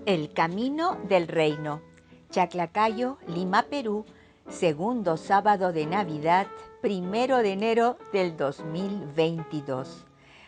El camino del reino. Chaclacayo, Lima, Perú, segundo sábado de Navidad, 1 de enero del 2022.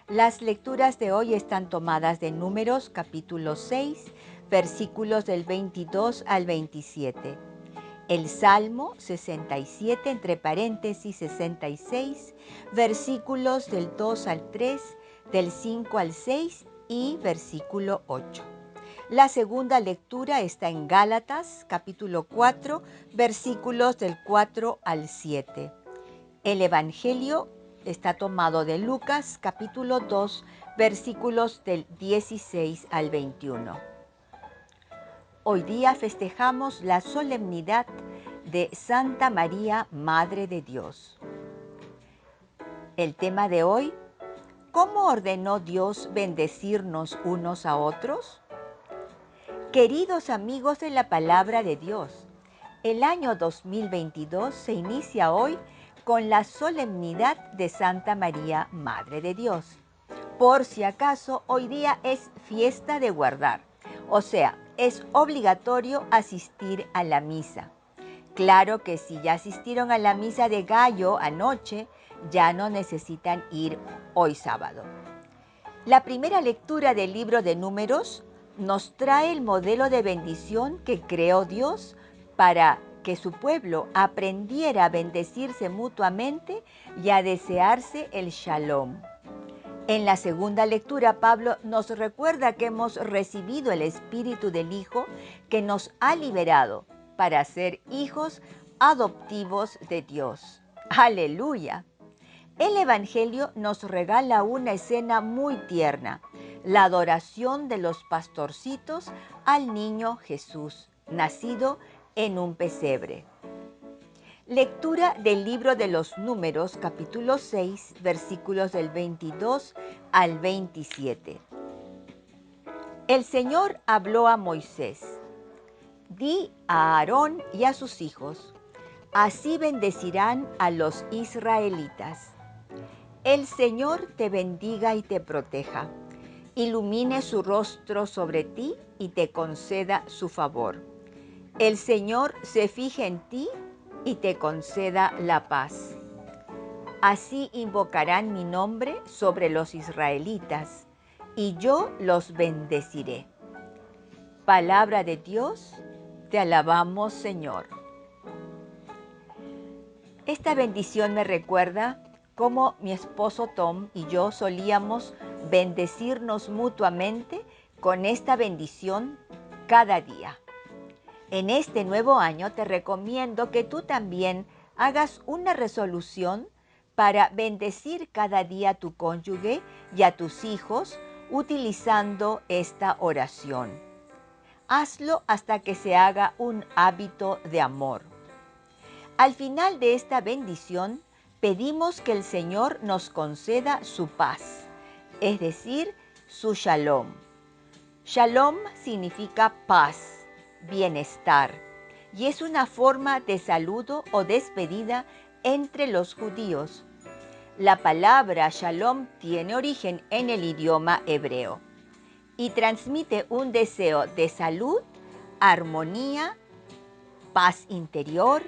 Las lecturas de hoy están tomadas de Números capítulo 6, versículos del 22 al 27. El Salmo 67, entre paréntesis 66, versículos del 2 al 3, del 5 al 6 y versículo 8. La segunda lectura está en Gálatas, capítulo 4, versículos del 4 al 7. El Evangelio está tomado de Lucas, capítulo 2, versículos del 16 al 21. Hoy día festejamos la solemnidad de Santa María, Madre de Dios. El tema de hoy: ¿cómo ordenó Dios bendecirnos unos a otros? Queridos amigos de la Palabra de Dios, el año 2022 se inicia hoy con la solemnidad de Santa María, Madre de Dios. Por si acaso, hoy día es fiesta de guardar, o sea, es obligatorio asistir a la misa. Claro que si ya asistieron a la misa de gallo anoche, ya no necesitan ir hoy sábado. La primera lectura del libro de Números nos trae el modelo de bendición que creó Dios para que su pueblo aprendiera a bendecirse mutuamente y a desearse el shalom. En la segunda lectura, Pablo nos recuerda que hemos recibido el Espíritu del Hijo que nos ha liberado para ser hijos adoptivos de Dios. ¡Aleluya! El Evangelio nos regala una escena muy tierna, la adoración de los pastorcitos al niño Jesús, nacido en un pesebre. Lectura del libro de los Números, capítulo 6, versículos del 22 al 27. El Señor habló a Moisés: «Di a Aarón y a sus hijos, así bendecirán a los israelitas. El Señor te bendiga y te proteja, ilumine su rostro sobre ti y te conceda su favor. El Señor se fije en ti y te conceda la paz. Así invocarán mi nombre sobre los israelitas, y yo los bendeciré». Palabra de Dios, te alabamos, Señor. Esta bendición me recuerda cómo mi esposo Tom y yo solíamos bendecirnos mutuamente con esta bendición cada día. En este nuevo año te recomiendo que tú también hagas una resolución para bendecir cada día a tu cónyuge y a tus hijos utilizando esta oración. Hazlo hasta que se haga un hábito de amor. Al final de esta bendición, pedimos que el Señor nos conceda su paz, es decir, su shalom. Shalom significa paz, bienestar, y es una forma de saludo o despedida entre los judíos. La palabra shalom tiene origen en el idioma hebreo y transmite un deseo de salud, armonía, paz interior,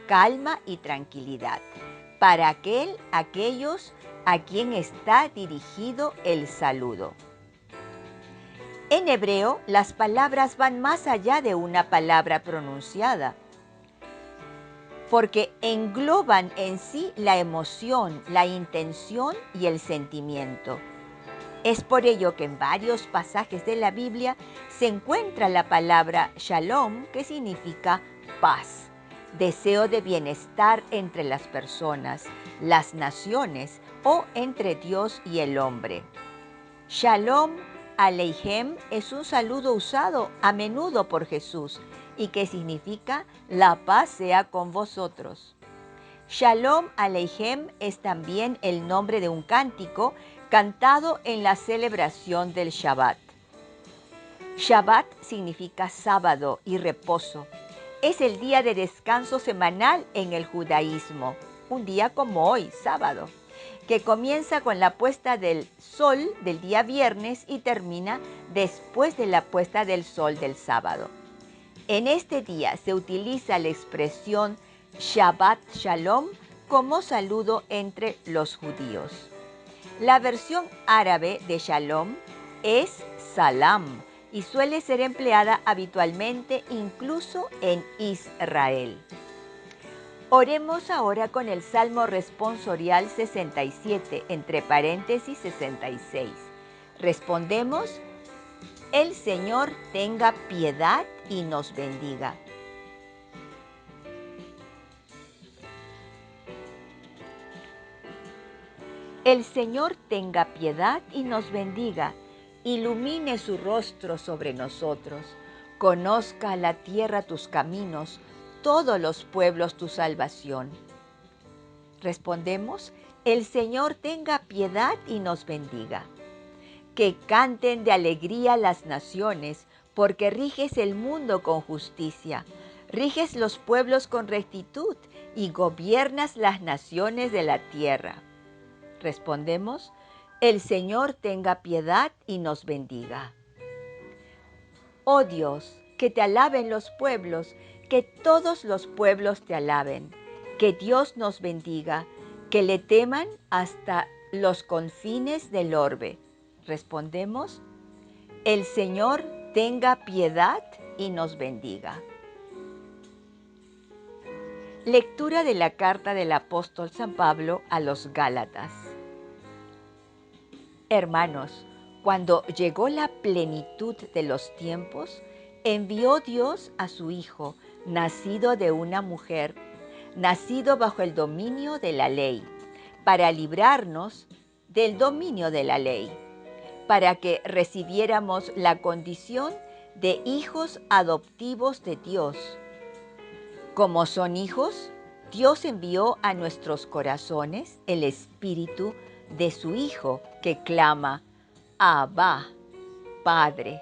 calma y tranquilidad para aquellos a quien está dirigido el saludo. En hebreo, las palabras van más allá de una palabra pronunciada, porque engloban en sí la emoción, la intención y el sentimiento. Es por ello que en varios pasajes de la Biblia se encuentra la palabra shalom, que significa paz, deseo de bienestar entre las personas, las naciones o entre Dios y el hombre. Shalom Aleichem es un saludo usado a menudo por Jesús y que significa la paz sea con vosotros. Shalom Aleichem es también el nombre de un cántico cantado en la celebración del Shabbat. Shabbat significa sábado y reposo. Es el día de descanso semanal en el judaísmo, un día como hoy, sábado. que comienza con la puesta del sol del día viernes y termina después de la puesta del sol del sábado. En este día se utiliza la expresión Shabbat Shalom como saludo entre los judíos. La versión árabe de Shalom es Salam y suele ser empleada habitualmente incluso en Israel. Oremos ahora con el Salmo responsorial 67, entre paréntesis 66. Respondemos: el Señor tenga piedad y nos bendiga. El Señor tenga piedad y nos bendiga, ilumine su rostro sobre nosotros, conozca la tierra tus caminos, todos los pueblos tu salvación. Respondemos: el Señor tenga piedad y nos bendiga. Que canten de alegría las naciones, porque riges el mundo con justicia, riges los pueblos con rectitud y gobiernas las naciones de la tierra. Respondemos: el Señor tenga piedad y nos bendiga. Oh Dios, que te alaben los pueblos, que todos los pueblos te alaben, que Dios nos bendiga, que le teman hasta los confines del orbe. Respondemos: el Señor tenga piedad y nos bendiga. Lectura de la carta del apóstol San Pablo a los Gálatas. Hermanos, cuando llegó la plenitud de los tiempos, envió Dios a su Hijo, nacido de una mujer, nacido bajo el dominio de la ley, para librarnos del dominio de la ley, para que recibiéramos la condición de hijos adoptivos de Dios. Como son hijos, Dios envió a nuestros corazones el Espíritu de su Hijo, que clama: Abba, Padre.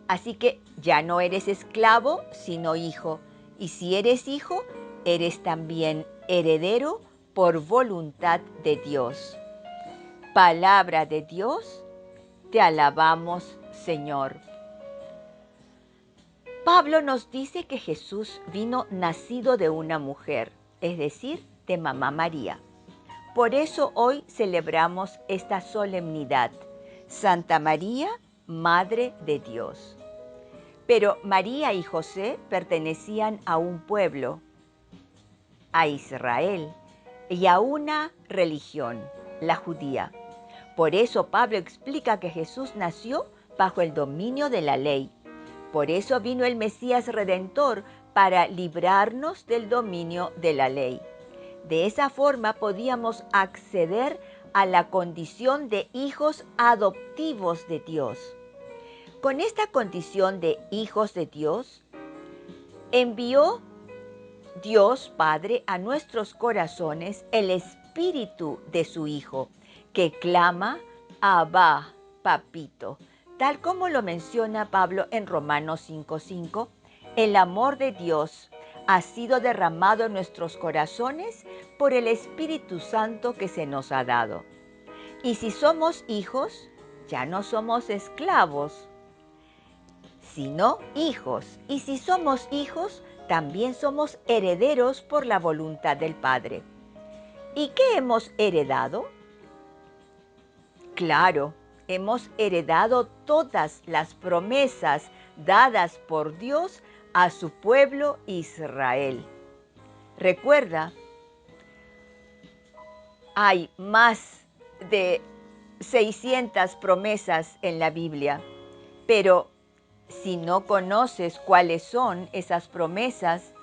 Así que ya no eres esclavo, sino hijo. Y si eres hijo, eres también heredero por voluntad de Dios. Palabra de Dios, te alabamos, Señor. Pablo nos dice que Jesús vino nacido de una mujer, es decir, de Mamá María. Por eso hoy celebramos esta solemnidad, Santa María, Madre de Dios. Pero María y José pertenecían a un pueblo, a Israel, y a una religión, la judía. Por eso Pablo explica que Jesús nació bajo el dominio de la ley. Por eso vino el Mesías Redentor, para librarnos del dominio de la ley. De esa forma podíamos acceder a la condición de hijos adoptivos de Dios. Con esta condición de hijos de Dios, envió Dios Padre a nuestros corazones el Espíritu de su Hijo, que clama: Abba, Papito. Tal como lo menciona Pablo en Romanos 5:5, el amor de Dios ha sido derramado en nuestros corazones por el Espíritu Santo que se nos ha dado. Y si somos hijos, ya no somos esclavos, sino hijos. Y si somos hijos, también somos herederos por la voluntad del Padre. ¿Y qué hemos heredado? Claro, hemos heredado todas las promesas dadas por Dios a su pueblo Israel. Recuerda, hay más de 600 promesas en la Biblia, pero si no conoces cuáles son esas promesas,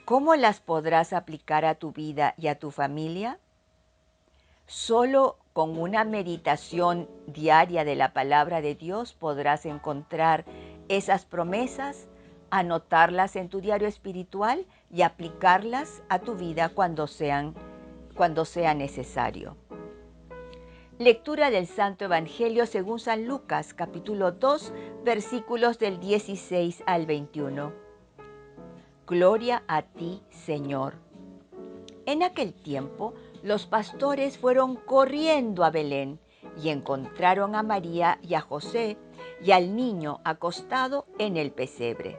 ¿cómo las podrás aplicar a tu vida y a tu familia? Solo con una meditación diaria de la palabra de Dios podrás encontrar esas promesas, anotarlas en tu diario espiritual y aplicarlas a tu vida cuando sea necesario. Lectura del Santo Evangelio según San Lucas, capítulo 2, versículos del 16 al 21. Gloria a ti, Señor. En aquel tiempo, Los pastores fueron corriendo a Belén y encontraron a María y a José y al niño acostado en el pesebre.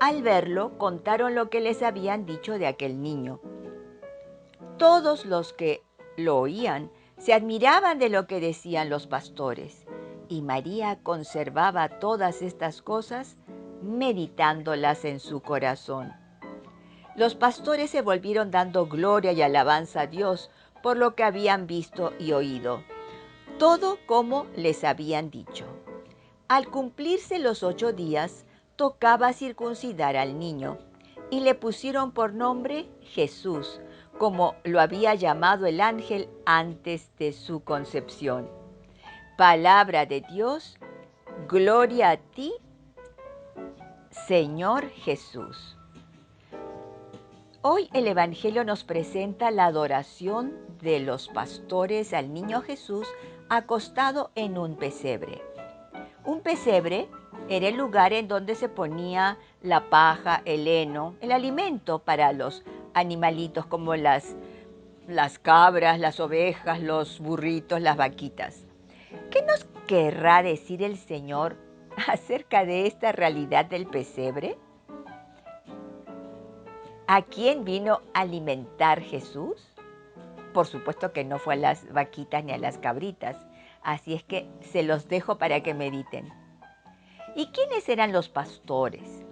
Al verlo, contaron lo que les habían dicho de aquel niño. Todos los que lo oían se admiraban de lo que decían los pastores, y María conservaba todas estas cosas, meditándolas en su corazón. Los pastores se volvieron dando gloria y alabanza a Dios por lo que habían visto y oído, todo como les habían dicho. Al cumplirse los 8 días, tocaba circuncidar al niño, y le pusieron por nombre Jesús, como lo había llamado el ángel antes de su concepción. Palabra de Dios, gloria a ti, Señor Jesús. Hoy el Evangelio nos presenta la adoración de los pastores al niño Jesús acostado en un pesebre. Un pesebre era el lugar en donde se ponía la paja, el heno, el alimento para los animalitos como las cabras, las ovejas, los burritos, las vaquitas. ¿Qué nos querrá decir el Señor acerca de esta realidad del pesebre? ¿A quién vino a alimentar Jesús? Por supuesto que no fue a las vaquitas ni a las cabritas, así es que se los dejo para que mediten. ¿Y quiénes eran los pastores?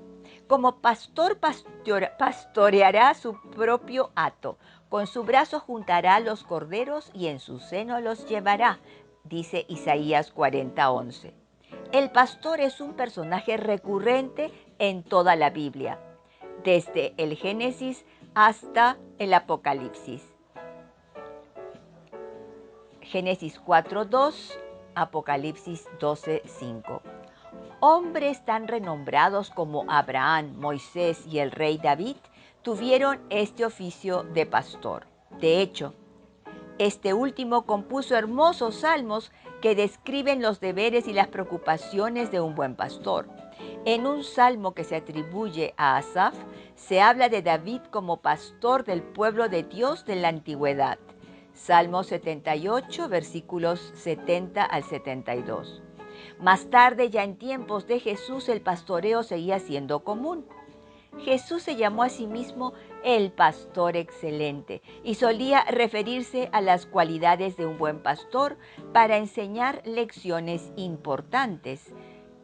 Como pastor pastoreará su propio hato, con su brazo juntará los corderos y en su seno los llevará, dice Isaías 40:11. El pastor es un personaje recurrente en toda la Biblia, desde el Génesis hasta el Apocalipsis. Génesis 4:2, Apocalipsis 12:5. Hombres tan renombrados como Abraham, Moisés y el rey David tuvieron este oficio de pastor. De hecho, este último compuso hermosos salmos que describen los deberes y las preocupaciones de un buen pastor. En un salmo que se atribuye a Asaf, se habla de David como pastor del pueblo de Dios de la antigüedad. Salmo 78, versículos 70 al 72. Más tarde, ya en tiempos de Jesús, el pastoreo seguía siendo común. Jesús se llamó a sí mismo el pastor excelente y solía referirse a las cualidades de un buen pastor para enseñar lecciones importantes,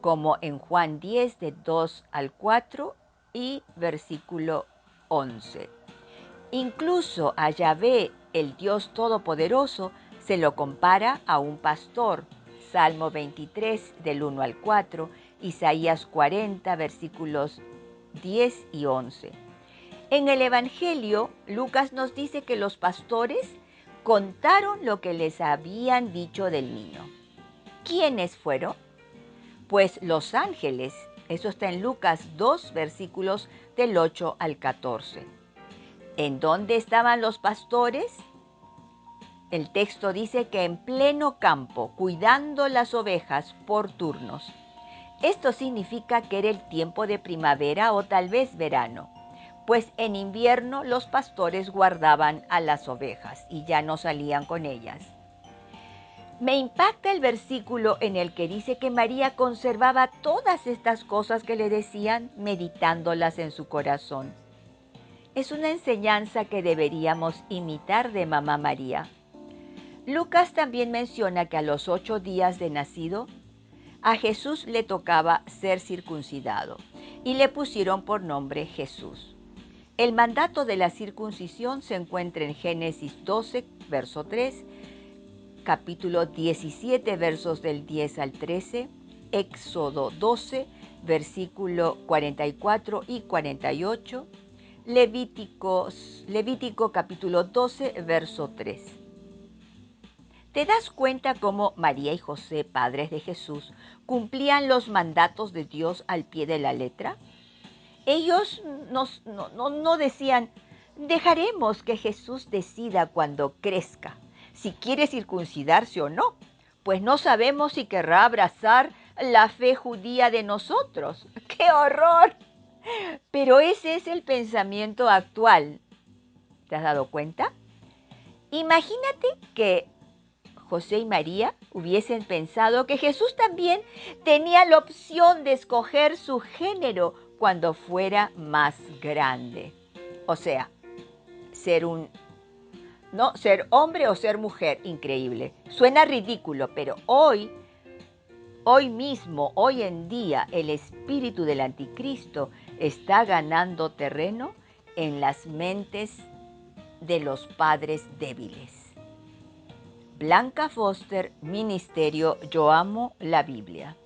como en Juan 10, de 2 al 4 y versículo 11. Incluso a Yahvé, el Dios Todopoderoso, se lo compara a un pastor. Salmo 23, del 1 al 4, Isaías 40, versículos 10 y 11. En el Evangelio, Lucas nos dice que los pastores contaron lo que les habían dicho del niño. ¿Quiénes fueron? Pues los ángeles. Eso está en Lucas 2, versículos del 8 al 14. ¿En dónde estaban los pastores? El texto dice que en pleno campo, cuidando las ovejas por turnos. Esto significa que era el tiempo de primavera o tal vez verano, pues en invierno los pastores guardaban a las ovejas y ya no salían con ellas. Me impacta el versículo en el que dice que María conservaba todas estas cosas que le decían, meditándolas en su corazón. Es una enseñanza que deberíamos imitar de Mamá María. Lucas también menciona que a los 8 días de nacido, a Jesús le tocaba ser circuncidado y le pusieron por nombre Jesús. El mandato de la circuncisión se encuentra en Génesis 12, verso 3, capítulo 17, versos del 10 al 13, Éxodo 12, versículo 44 y 48, Levítico capítulo 12, verso 3. ¿Te das cuenta cómo María y José, padres de Jesús, cumplían los mandatos de Dios al pie de la letra? Ellos no decían, dejaremos que Jesús decida cuando crezca, si quiere circuncidarse o no, pues no sabemos si querrá abrazar la fe judía de nosotros. ¡Qué horror! Pero ese es el pensamiento actual. ¿Te has dado cuenta? Imagínate que José y María hubiesen pensado que Jesús también tenía la opción de escoger su género cuando fuera más grande. O sea, ser un, no, ser hombre o ser mujer, increíble. Suena ridículo, pero hoy mismo, hoy en día, el espíritu del anticristo está ganando terreno en las mentes de los padres débiles. Blanca Foster, Ministerio Yo Amo la Biblia.